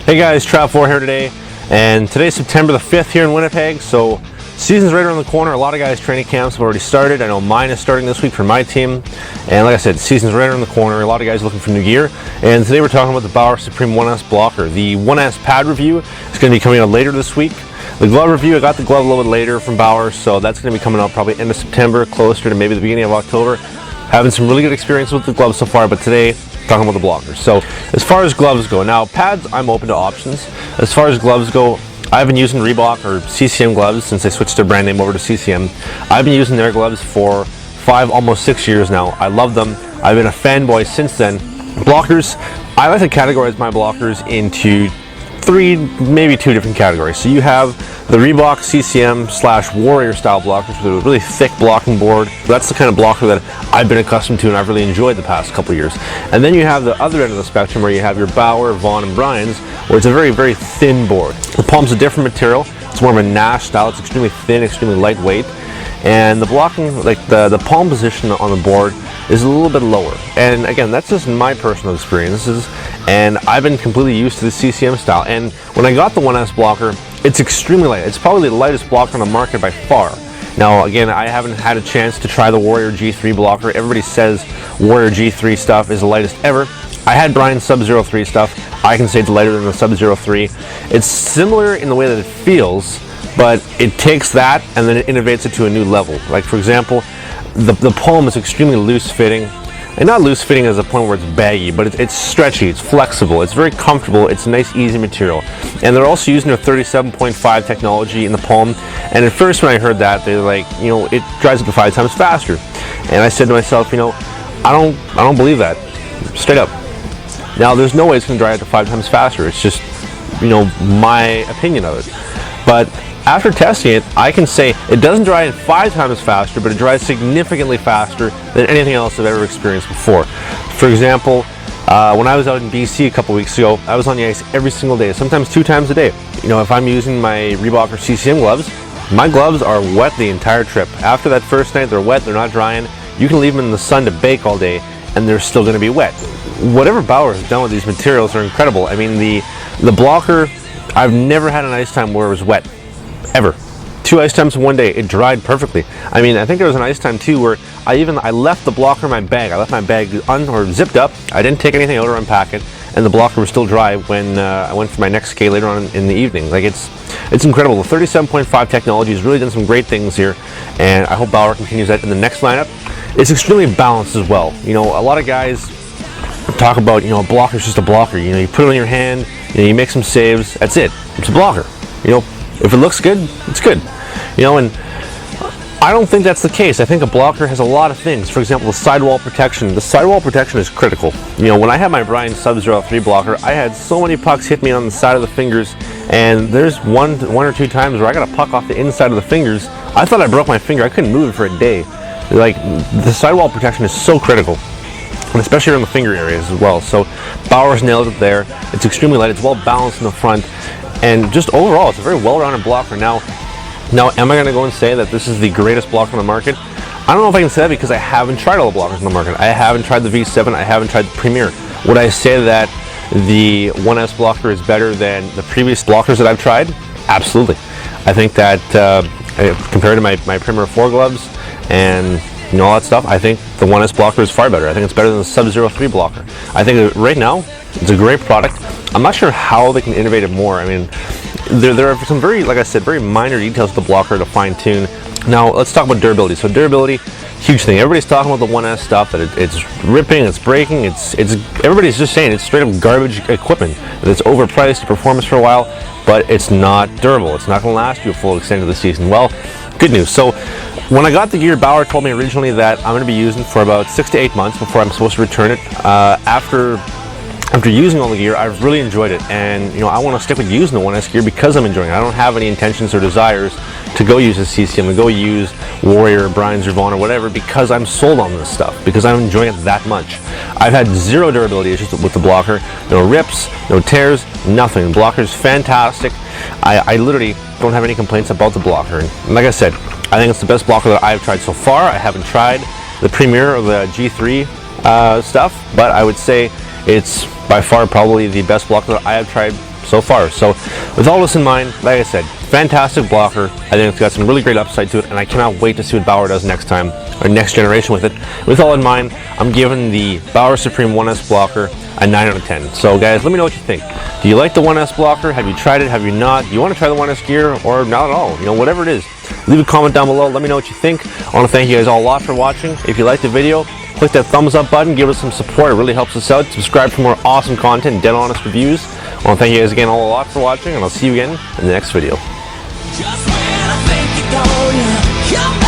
Hey guys, Trap4 here today, and today's September the 5th here in Winnipeg, so season's right around the corner. A lot of guys' training camps have already started. I know mine is starting this week for my team, and like I said, season's right around the corner. A lot of guys are looking for new gear, and today we're talking about the Bauer Supreme 1S blocker. The 1S pad review is going to be coming out later this week. The glove review, I got the glove a little bit later from Bauer, so that's going to be coming out probably end of September, closer to maybe the beginning of October. Having some really good experience with the gloves so far, but today, talking about the blockers. So as far as gloves go, now pads, I'm open to options. As far as gloves go, I've been using Reebok or CCM gloves since they switched their brand name over to CCM. I've been using their gloves for 5, almost 6 years now. I love them. I've been a fanboy since then. Blockers, I like to categorize my blockers into 3, maybe 2 different categories. So you have the Reebok CCM / Warrior style blockers with a really thick blocking board. That's the kind of blocker that I've been accustomed to and I've really enjoyed the past couple years. And then you have the other end of the spectrum where you have your Bauer, Vaughn, and Bryan's, where it's a very, very thin board. The palm's a different material. It's more of a Nash style. It's extremely thin, extremely lightweight. And the blocking, like the palm position on the board is a little bit lower. And again, that's just my personal experiences. And I've been completely used to the CCM style. And when I got the 1S blocker, it's extremely light. It's probably the lightest blocker on the market by far. Now, again, I haven't had a chance to try the Warrior G3 blocker. Everybody says Warrior G3 stuff is the lightest ever. I had Bryan's Sub-Zero 3 stuff. I can say it's lighter than the Sub-Zero 3. It's similar in the way that it feels, but it takes that and then it innovates it to a new level. Like, for example, the palm is extremely loose fitting. And not loose fitting as a point where it's baggy, but it's stretchy, it's flexible, it's very comfortable, it's a nice easy material. And they're also using their 37.5 technology in the palm. And at first when I heard that, they're like, you know, it dries up to 5 times faster. And I said to myself, you know, I don't believe that, straight up. Now there's no way it's gonna dry up to 5 times faster. It's just, you know, my opinion of it. But after testing it, I can say it doesn't dry in 5 times faster, but it dries significantly faster than anything else I've ever experienced before. For example, when I was out in BC a couple weeks ago, I was on the ice every single day, sometimes 2 times a day. You know, if I'm using my Reebok or CCM gloves, my gloves are wet the entire trip. After that first night, they're wet, they're not drying. You can leave them in the sun to bake all day, and they're still gonna be wet. Whatever Bauer has done with these materials are incredible. I mean, the blocker, I've never had an ice time where it was wet. Ever. 2 ice times in 1 day, it dried perfectly. I mean, I think there was an ice time too where I left the blocker in my bag. I left my bag zipped up. I didn't take anything out or unpack it, and the blocker was still dry when I went for my next skate later on in the evening. Like it's incredible. The 37.5 technology has really done some great things here, and I hope Bauer continues that in the next lineup. It's extremely balanced as well. You know, a lot of guys talk about, you know, a blocker is just a blocker. You know, you put it on your hand, you know, you make some saves. That's it. It's a blocker. You know. If it looks good, it's good. You know, and I don't think that's the case. I think a blocker has a lot of things. For example, the sidewall protection. The sidewall protection is critical. You know, when I had my Bryan's Sub-Zero 3 blocker, I had so many pucks hit me on the side of the fingers, and there's one or two times where I got a puck off the inside of the fingers. I thought I broke my finger. I couldn't move it for a day. Like, the sidewall protection is so critical, and especially around the finger areas as well. So Bauer's nailed it there. It's extremely light. It's well balanced in the front. And just overall, it's a very well-rounded blocker. Now, am I going to go and say that this is the greatest blocker on the market? I don't know if I can say that because I haven't tried all the blockers on the market. I haven't tried the V7. I haven't tried the Premier. Would I say that the 1S blocker is better than the previous blockers that I've tried? Absolutely. I think that compared to my Premier 4 gloves and you know all that stuff, I think the 1S blocker is far better. I think it's better than the Sub-Zero 3 blocker. I think right now, it's a great product. I'm not sure how they can innovate it more. I mean, there are some very, like I said, very minor details of the blocker to fine tune. Now, let's talk about durability. So durability, huge thing. Everybody's talking about the 1S stuff, that it's ripping, it's breaking, everybody's just saying it's straight up garbage equipment, that it's overpriced, it performs for a while, but it's not durable. It's not going to last you a full extent of the season. Well, good news. So when I got the gear, Bauer told me originally that I'm going to be using for about 6 to 8 months before I'm supposed to return it. After using all the gear, I've really enjoyed it, and you know I want to stick with using the 1S gear because I'm enjoying it. I don't have any intentions or desires to go use a CCM, to go use Warrior, Bryan's, or Vaughn, or whatever, because I'm sold on this stuff, because I'm enjoying it that much. I've had zero durability issues with the blocker, no rips, no tears, nothing. The blocker is fantastic. I literally don't have any complaints about the blocker, and like I said, I think it's the best blocker that I've tried so far. I haven't tried the Premier or the G3 stuff, but I would say it's by far probably the best blocker that I have tried so far. So with all this in mind, like I said, fantastic blocker. I think it's got some really great upside to it, and I cannot wait to see what Bauer does next time, or next generation with it. With all in mind, I'm giving the Bauer Supreme 1S blocker a 9 out of 10. So guys, let me know what you think. Do you like the 1S blocker? Have you tried it? Have you not? Do you want to try the 1S gear, or not at all? You know, whatever it is. Leave a comment down below. Let me know what you think. I want to thank you guys all a lot for watching. If you liked the video, click that thumbs up button. Give us some support. It really helps us out. Subscribe for more awesome content, dead honest reviews. I want to thank you guys again all a lot for watching, and I'll see you again in the next video. Just when I think you're gone,